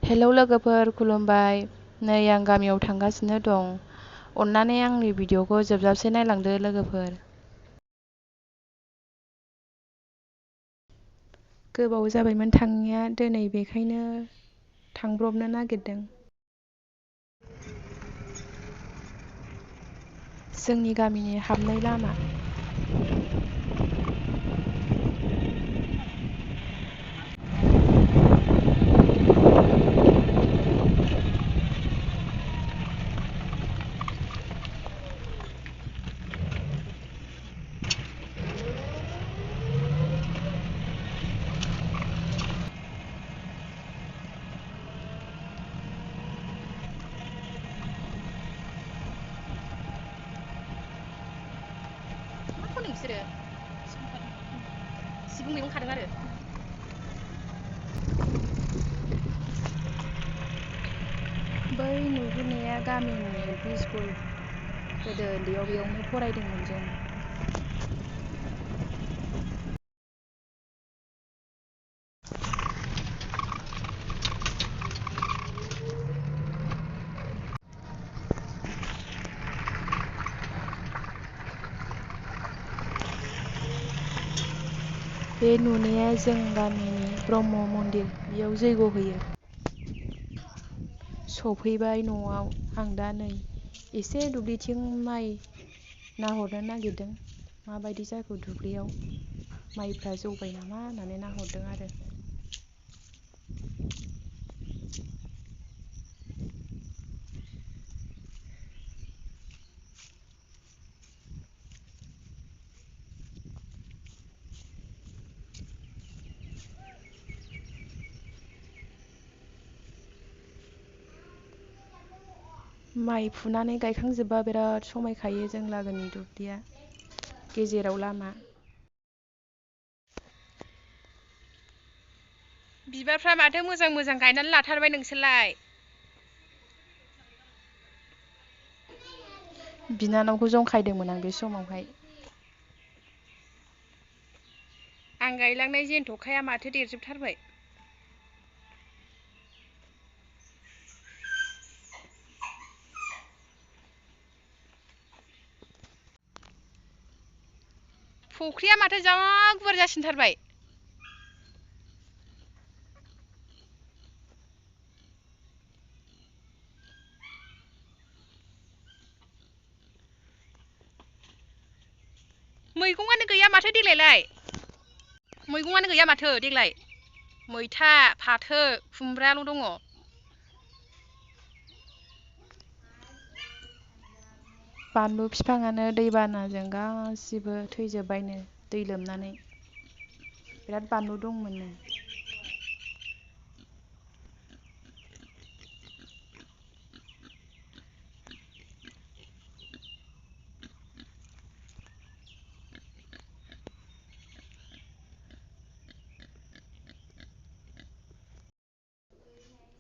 Hello लोगोफोर, खुलुमबाय। नै आं गामियाव थांगासिनो दं। अन्नानै आंनि भिडिअखौ जोबजासे नायलांदो लोगोफोर। गोबाव जाबायमोन थाङिया दिनै, बेखायनो थांब्रबनो नागिरदों। जोंनि गामिनि हाबनाय लामा। मा खनो बिसोरो? सिबुं मैगं खादों आरो। बै नुहुरनाया गामिनि एल.पि. स्कुल। गोदो उन्दैयाव बेयावनो फरायदोंमोन जों। बे नुनाया जों गामिनि ब्रह्म मन्दिर, बेयाव जैग' होयो। सफैबाय न'आव। आं दा नै एसे दुब्लिथिं माइ नाहरनो नागिरदों। माबायदि जाखो दुब्लियाव, माइफ्रा जौबाय नामा होननानै नाहरदों आरो। माइ फुनानै गायखांजोबबा बिराद समायखायो जों लागोनि दुब्लिया। गेजेराव लामा। बिबारफ्रा माथो मोजां मोजां गायनानै लाथारबाय नोंसोरलाय? बिनानावखौ जंखायदोंमोन आं बे समावहाय। आं गायलांनाय जेन्थ'खाया माथो देरजोबथारबाय। फुख्रिया माथो जा गुवार जासिनथारबाय। मैगंआनो गैया माथो देग्लायलाय? मैगंआनो गैया माथो देग्लाय? मैथा, फाथो, खुमब्राल' दङ। बानलु बिफाङानो दैबानाजों गासिबो थैजोब्बायनो, दै लोमनानै। बिराद बानलु दंमोननो।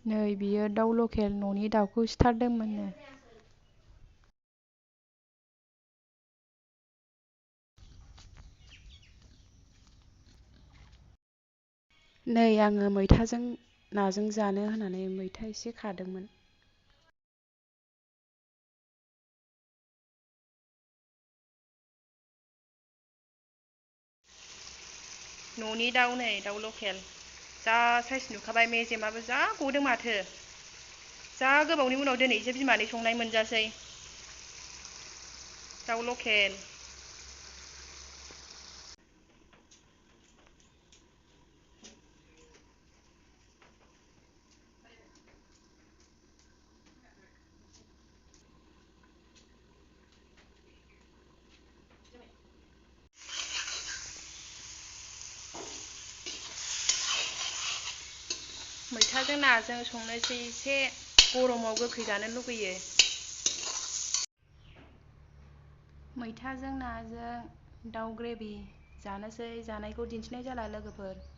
नै बियो दाउ लकेल, न'नि दाउखौ सिथारदोंमोननो। नै आङो मैथाजों नाजों जानो होननानै मैथा एसे खादोंमोन। न'नि दाउ, नै दाउ लकेल। जा साइस नुखाबाय, मेजेमाबो जा गदों माथो। जा गोबावनि उनाव दिनैसो बिमानि संनाय मोनजासै। दाउ लकेल। मैथाजों नाजों संनोसै एसे, गरमाव गोखै जानो लुगैयो। मैथाजों नाजों दाउ ग्रेभि जानोसै। जानायखौ दिन्थिनाय जाला लोगोफोर।